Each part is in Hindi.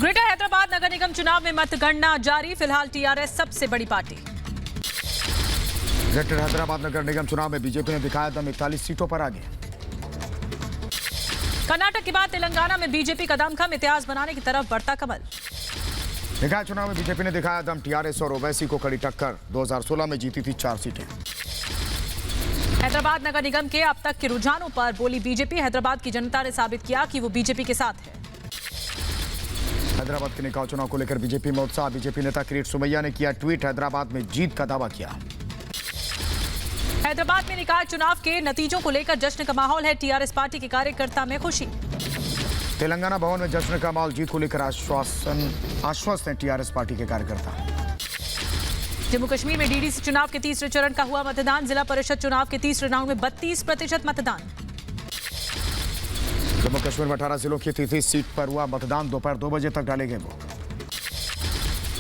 ग्रेटर हैदराबाद नगर निगम चुनाव में मतगणना जारी। फिलहाल टीआरएस सबसे बड़ी पार्टी। ग्रेटर हैदराबाद नगर निगम चुनाव में बीजेपी ने दिखाया दम, 41 सीटों पर आगे। कर्नाटक के बाद तेलंगाना में बीजेपी का दमखम, इतिहास बनाने की तरफ बढ़ता कमल। निकाय चुनाव में बीजेपी ने दिखाया दम, टीआरएस और ओवैसी को कड़ी टक्कर। 2016 में जीती थी 4 सीटें। हैदराबाद नगर निगम के अब तक के रुझानों पर बोली बीजेपी। हैदराबाद की जनता ने साबित किया कि वो बीजेपी के साथ है। हैदराबाद के निकाय चुनाव को लेकर बीजेपी में उत्साह। बीजेपी नेता किरीट सोमैया ने किया ट्वीट, हैदराबाद में जीत का दावा किया। हैदराबाद में निकाय चुनाव के नतीजों को लेकर जश्न का माहौल है। टीआरएस पार्टी के कार्यकर्ता में खुशी। तेलंगाना भवन में जश्न का माहौल, जीत को लेकर आश्वस्त हैं टीआरएस पार्टी के कार्यकर्ता। जम्मू कश्मीर में डीडीसी चुनाव के तीसरे चरण का हुआ मतदान। जिला परिषद चुनाव के तीसरे राउंड में 32% मतदान। जम्मू कश्मीर में 18 जिलों की 33 सीट पर हुआ मतदान। दोपहर 2 बजे तक डाले गए वोट।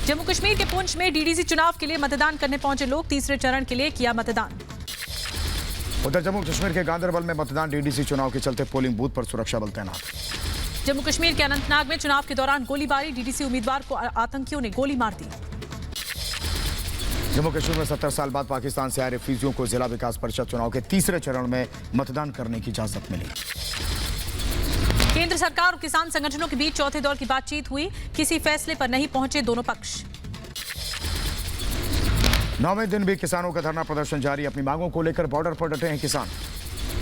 जम्मू कश्मीर के पुंछ में डीडीसी चुनाव के लिए मतदान करने पहुंचे लोग। तीसरे चरण के लिए किया मतदान। उधर जम्मू कश्मीर के गांदरबल में मतदान। डीडीसी चुनाव के चलते पोलिंग बूथ पर सुरक्षा बल तैनात। जम्मू कश्मीर के अनंतनाग में चुनाव के दौरान गोलीबारी। डीडीसी उम्मीदवार को आतंकियों ने गोली मार दी। जम्मू कश्मीर में 70 साल बाद पाकिस्तान से आए रिफ्यूजियों को जिला विकास परिषद चुनाव के तीसरे चरण में मतदान करने की इजाजत मिली। केंद्र सरकार और किसान संगठनों के बीच चौथे दौर की बातचीत हुई। किसी फैसले पर नहीं पहुंचे दोनों पक्ष। 9वें दिन भी किसानों का धरना प्रदर्शन जारी। अपनी मांगों को लेकर बॉर्डर पर डटे हैं किसान।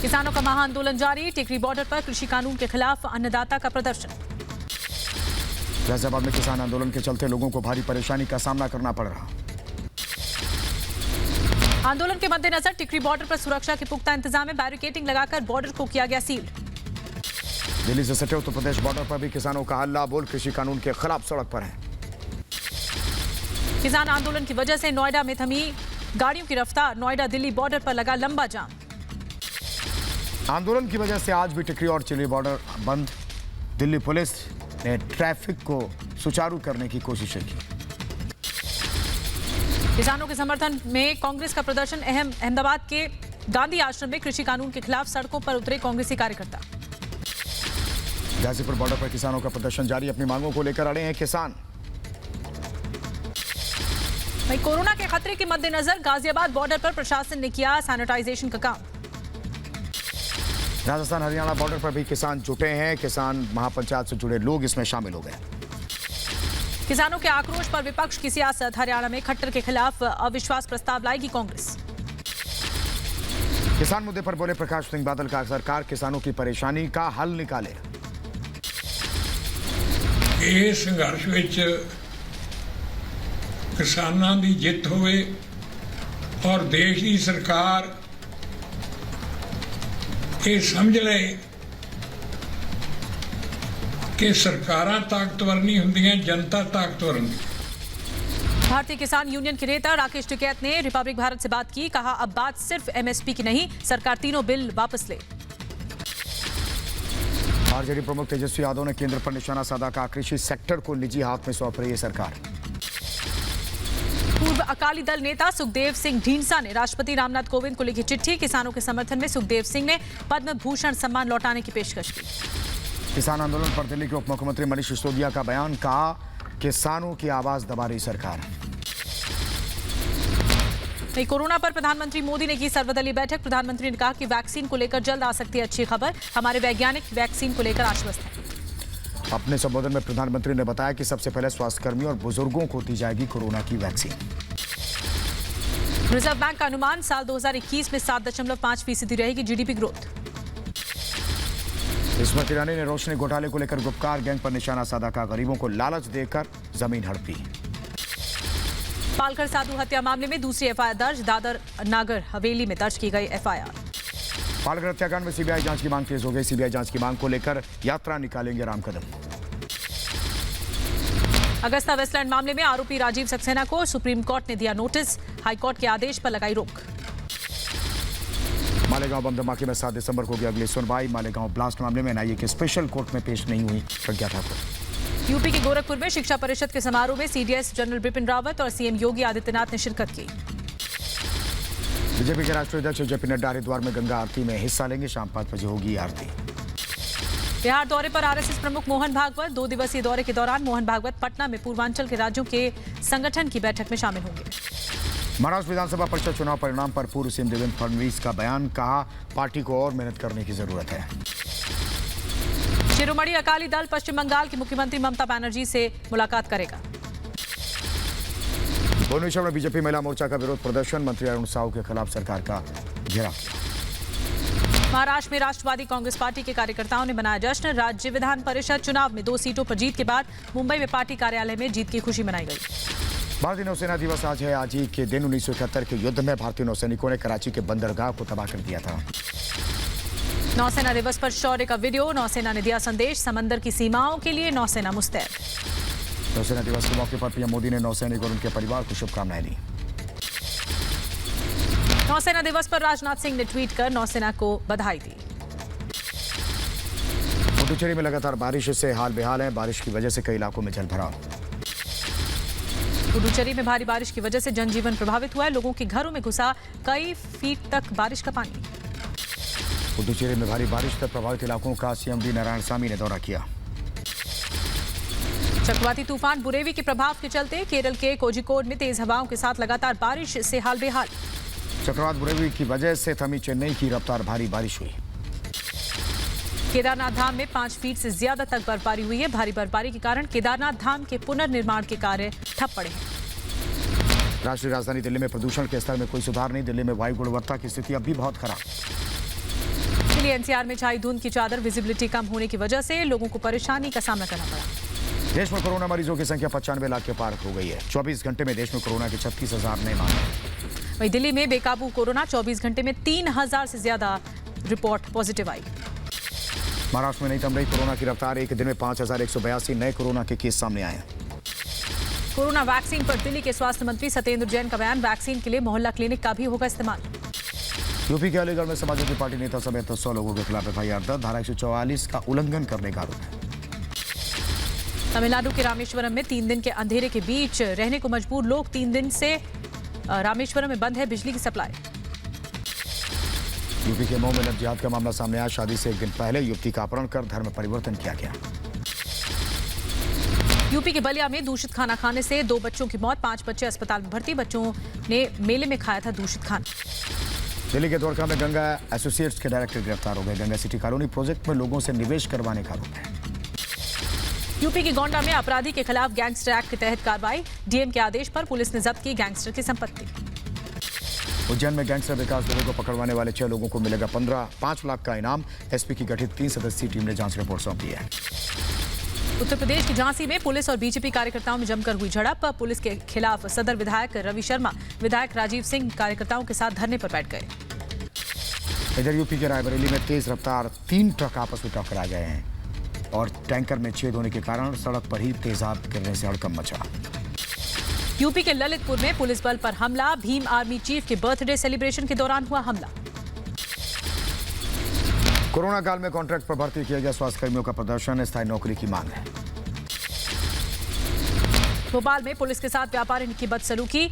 किसानों का महाआंदोलन जारी। टिकरी बॉर्डर पर कृषि कानून के खिलाफ अन्नदाता का प्रदर्शन। गाजियाबाद में किसान आंदोलन के चलते लोगों को भारी परेशानी का सामना करना पड़ रहा। आंदोलन के मद्देनजर टिकरी बॉर्डर पर सुरक्षा के पुख्ता इंतजाम में। बैरिकेडिंग लगाकर बॉर्डर को किया गया सील। दिल्ली से सटे उत्तर प्रदेश बॉर्डर पर भी किसानों का हल्ला बोल। कृषि कानून के खिलाफ सड़क पर है। किसान आंदोलन की वजह से नोएडा में थमी गाड़ियों की रफ्तार। नोएडा दिल्ली बॉर्डर पर लगा लंबा जाम। आंदोलन की वजह से आज भी टिकरी और चिली बॉर्डर बंद। दिल्ली पुलिस ने ट्रैफिक को सुचारू करने की कोशिशें की। किसानों के समर्थन में कांग्रेस का प्रदर्शन। अहमदाबाद के गांधी आश्रम में कृषि कानून के खिलाफ सड़कों पर उतरे कांग्रेसी कार्यकर्ता। गाजीपुर बॉर्डर पर किसानों का प्रदर्शन जारी। अपनी मांगों को लेकर अड़े हैं किसान। वहीं कोरोना के खतरे के मद्देनजर गाजियाबाद बॉर्डर पर प्रशासन ने किया सैनिटाइजेशन का काम। राजस्थान हरियाणा बॉर्डर पर भी किसान जुटे हैं। किसान महापंचायत से जुड़े लोग इसमें शामिल हो गए। किसानों के आक्रोश पर विपक्ष की सियासत। हरियाणा में खट्टर के खिलाफ अविश्वास प्रस्ताव लाएगी कांग्रेस। किसान मुद्दे पर बोले प्रकाश सिंह बादल का सरकार किसानों की परेशानी का हल निकाले। ਇਹ ਸੰਘਰਸ਼ ਵਿੱਚ ਕਿਸਾਨਾਂ ਦੀ ਜਿੱਤ ਹੋਵੇ ਔਰ ਦੇਸ਼ ਦੀ ਸਰਕਾਰ ਇਹ ਸਮਝ ਲਏ ਕਿ ਸਰਕਾਰਾਂ ਤਾਕਤਵਰ ਨਹੀਂ ਹੁੰਦੀਆਂ, जनता ताकतवर ਹੁੰਦੀ। भारतीय किसान यूनियन के नेता राकेश टिकैत ने रिपब्लिक भारत से बात की। कहा अब बात सिर्फ एमएसपी की नहीं, सरकार तीनों बिल वापस ले। आरजेडी प्रमुख तेजस्वी यादव ने केंद्र पर निशाना साधा। का कृषि सेक्टर को निजी हाथ में सौंप रही है सरकार। पूर्व अकाली दल नेता सुखदेव सिंह ढींढसा ने राष्ट्रपति रामनाथ कोविंद को लिखी चिट्ठी। किसानों के समर्थन में सुखदेव सिंह ने पद्म भूषण सम्मान लौटाने की पेशकश की। किसान आंदोलन पर दिल्ली के उप मुख्यमंत्री मनीष सिसोदिया का बयान। कहा किसानों की आवाज दबा रही सरकार। कोरोना पर प्रधानमंत्री मोदी ने की सर्वदलीय बैठक। प्रधानमंत्री ने कहा कि वैक्सीन को लेकर जल्द आ सकती है अच्छी खबर। हमारे वैज्ञानिक वैक्सीन को लेकर आश्वस्त हैं। अपने संबोधन में प्रधानमंत्री ने बताया कि सबसे पहले स्वास्थ्यकर्मियों और बुजुर्गों को दी जाएगी कोरोना की वैक्सीन। रिजर्व बैंक का अनुमान साल 2021 में 7.5% रहेगी जीडीपी ग्रोथ। स्मृति ईरानी ने रोशनी घोटाले को लेकर गुपकार गैंग पर निशाना साधा। का गरीबों को लालच देकर जमीन हड़पी। पालघर साधु हत्या मामले में दूसरी एफआईआर दर्ज। दादर नागर हवेली में दर्ज की गई एफआईआर। पालघर हत्याकांड में सीबीआई जांच की मांग तेज हो गई। सीबीआई जांच की मांग को लेकर यात्रा निकालेंगे राम कदम। अगस्ता वेस्टलैंड मामले में आरोपी राजीव सक्सेना को सुप्रीम कोर्ट ने दिया नोटिस। हाईकोर्ट के आदेश पर लगाई रोक। मालेगांव बम धमाके में 7 दिसंबर को होगी अगली सुनवाई। मालेगांव ब्लास्ट मामले में एनआईए के स्पेशल कोर्ट में पेश नहीं हुई प्रज्ञा ठाकुर। यूपी के गोरखपुर में शिक्षा परिषद के समारोह में सीडीएस जनरल बिपिन रावत और सीएम योगी आदित्यनाथ ने शिरकत की। बीजेपी के राष्ट्रीय अध्यक्ष जेपी नड्डा हरिद्वार में गंगा आरती में हिस्सा लेंगे। शाम 5 बजे होगी आरती। बिहार दौरे पर आरएसएस प्रमुख मोहन भागवत। 2 दिवसीय दौरे के दौरान मोहन भागवत पटना में पूर्वांचल के राज्यों के संगठन की बैठक में शामिल होंगे। महाराष्ट्र विधानसभा परिषद चुनाव परिणाम पर पूर्व सीएम देवेंद्र फडणवीस का बयान, कहा पार्टी को और मेहनत करने की जरूरत है। शिरोमणि अकाली दल पश्चिम बंगाल की मुख्यमंत्री ममता बनर्जी से मुलाकात करेगा। भुवनेश्वर में बीजेपी महिला मोर्चा का विरोध प्रदर्शन, मंत्री अरुण साहू के खिलाफ सरकार का घेराव। महाराष्ट्र में राष्ट्रवादी कांग्रेस पार्टी के कार्यकर्ताओं ने मनाया जश्न। राज्य विधान परिषद चुनाव में 2 सीटों पर जीत के बाद मुंबई में पार्टी कार्यालय में जीत की खुशी मनाई गई। भारतीय नौसेना दिवस आज है। आज ही के दिन 1971 के युद्ध में भारतीय नौसैनिकों ने कराची के बंदरगाह को तबाह कर दिया था। नौसेना दिवस पर शौर्य का वीडियो, नौसेना ने दिया संदेश, समंदर की सीमाओं के लिए नौसेना मुस्तैद। नौसेना दिवस के मौके पर पीएम मोदी ने नौसैनिक और उनके परिवार को शुभकामनाएं दी। नौसेना दिवस पर राजनाथ सिंह ने ट्वीट कर नौसेना को बधाई दी। पुडुचेरी में लगातार बारिश से हाल बेहाल है। बारिश की वजह से कई इलाकों में जलभराव। पुडुचेरी में भारी बारिश की वजह से जनजीवन प्रभावित हुआ है। लोगों के घरों में घुसा कई फीट तक बारिश का पानी। पुडुचेरी में भारी बारिश से प्रभावित इलाकों का सीएम वी नारायणसामी ने दौरा किया। चक्रवाती तूफान बुरेवी के प्रभाव के चलते केरल के कोझिकोड में तेज हवाओं के साथ लगातार बारिश से हाल बेहाल। चक्रवात बुरेवी की वजह से थमी चेन्नई की रफ्तार भारी बारिश हुई। केदारनाथ धाम में 5 फीट से ज्यादा तक बर्फबारी हुई है। भारी बर्फबारी के कारण केदारनाथ धाम के पुनर्निर्माण के कार्य ठप पड़े हैं। राष्ट्रीय राजधानी दिल्ली में प्रदूषण के स्तर में कोई सुधार नहीं। दिल्ली में वायु गुणवत्ता की स्थिति अब भी बहुत खराब। दिल्ली एनसीआर में छाई धुंध की चादर, विजिबिलिटी कम होने की वजह से लोगों को परेशानी का सामना करना पड़ा। देश में कोरोना मरीजों की संख्या 95 लाख के पार हो गई है। 24 घंटे में देश में कोरोना के 36,000 नए मामले। वहीं दिल्ली में बेकाबू कोरोना, 24 घंटे में 3,000 से ज्यादा रिपोर्ट पॉजिटिव आई। महाराष्ट्र में नहीं थम रही कोरोना की रफ्तार। एक दिन में 5,182 नए कोरोना के केस सामने आए। कोरोना वैक्सीन पर दिल्ली के स्वास्थ्य मंत्री सत्येंद्र जैन का बयान, वैक्सीन के लिए मोहल्ला क्लिनिक का भी होगा इस्तेमाल। यूपी के अलीगढ़ में समाजवादी पार्टी नेता समेत 100 लोगों के खिलाफ एफआईआर दर्ज। धारा 144 का उल्लंघन करने का आरोप है। तमिलनाडु के रामेश्वरम में 3 दिन के अंधेरे के बीच रहने को मजबूर लोग। 3 दिन से रामेश्वरम में बंद है बिजली की सप्लाई। यूपी के मऊ में लव जिहाद का मामला सामने आया। शादी से 1 दिन पहले युवती का अपहरण कर धर्म परिवर्तन किया गया। यूपी के बलिया में दूषित खाना खाने से 2 बच्चों की मौत, 5 बच्चे अस्पताल में भर्ती। बच्चों ने मेले में खाया था दूषित खाना। दिल्ली के द्वारका में गंगा एसोसिएट्स के डायरेक्टर गिरफ्तार हो गए। गंगा सिटी कॉलोनी प्रोजेक्ट में लोगों से निवेश करवाने का आरोप है। यूपी के गोंडा में अपराधी के खिलाफ गैंगस्टर एक्ट के तहत कार्रवाई। डीएम के आदेश पर पुलिस ने जब्त की गैंगस्टर की संपत्ति। उज्जैन में गैंगस्टर विकास दुबे को पकड़वाने वाले 6 लोगों को मिलेगा 5 लाख का इनाम। एसपी की गठित 3 सदस्यीय टीम ने जांच रिपोर्ट सौंपी है। उत्तर प्रदेश की झांसी में पुलिस और बीजेपी कार्यकर्ताओं में जमकर हुई झड़प। पुलिस के खिलाफ सदर विधायक रवि शर्मा, विधायक राजीव सिंह कार्यकर्ताओं के साथ धरने पर बैठ गए। इधर यूपी के रायबरेली में तेज रफ्तार 3 ट्रक आपस में टकरा गए हैं और टैंकर में छेद होने के कारण सड़क पर ही तेजाब गिरने से हड़कंप मचा। यूपी के ललितपुर में पुलिस बल पर हमला। भीम आर्मी चीफ के बर्थडे सेलिब्रेशन के दौरान हुआ हमला। कोरोना काल में कॉन्ट्रैक्ट पर भर्ती किए गए स्वास्थ्य कर्मियों का प्रदर्शन, स्थायी नौकरी की मांग है। भोपाल में पुलिस के साथ व्यापारी की बदसलूकी।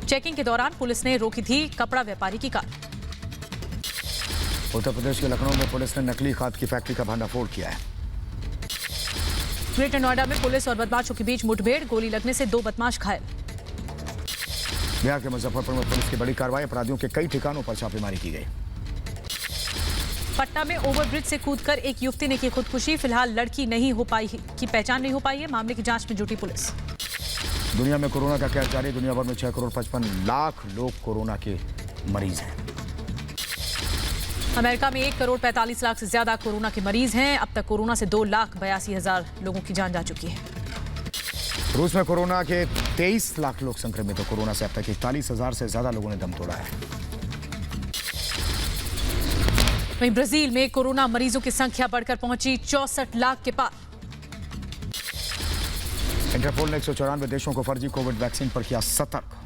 चेकिंग के दौरान पुलिस ने रोकी थी कपड़ा व्यापारी की कार। उत्तर प्रदेश के लखनऊ में पुलिस ने नकली खाद की फैक्ट्री का भंडाफोड़ किया है। ग्रेटर नोएडा में पुलिस और बदमाशों के बीच मुठभेड़, गोली लगने से 2 बदमाश घायल। बिहार के मुजफ्फरपुर में पुलिस की बड़ी कार्रवाई। अपराधियों के कई ठिकानों पर छापेमारी की गई। पटना में ओवरब्रिज से कूदकर एक युवती ने की खुदकुशी। फिलहाल लड़की की पहचान नहीं हो पाई है। मामले की जांच में जुटी पुलिस। दुनिया में कोरोना का कहर जारी। दुनिया भर में 6 करोड़ 55 लाख लोग कोरोना के मरीज हैं। अमेरिका में 1 करोड़ 45 लाख से ज्यादा कोरोना के मरीज हैं। अब तक कोरोना से 2,82,000 लोगों की जान जा चुकी है। रूस में कोरोना के 23 लाख लोग संक्रमित हैं। कोरोना से अब तक 41,000 से ज्यादा लोगों ने दम तोड़ा है। वहीं ब्राजील में कोरोना मरीजों की संख्या बढ़कर पहुंची 64 लाख के पार। इंटरपोल ने 194 देशों को फर्जी कोविड वैक्सीन पर किया सतर्क।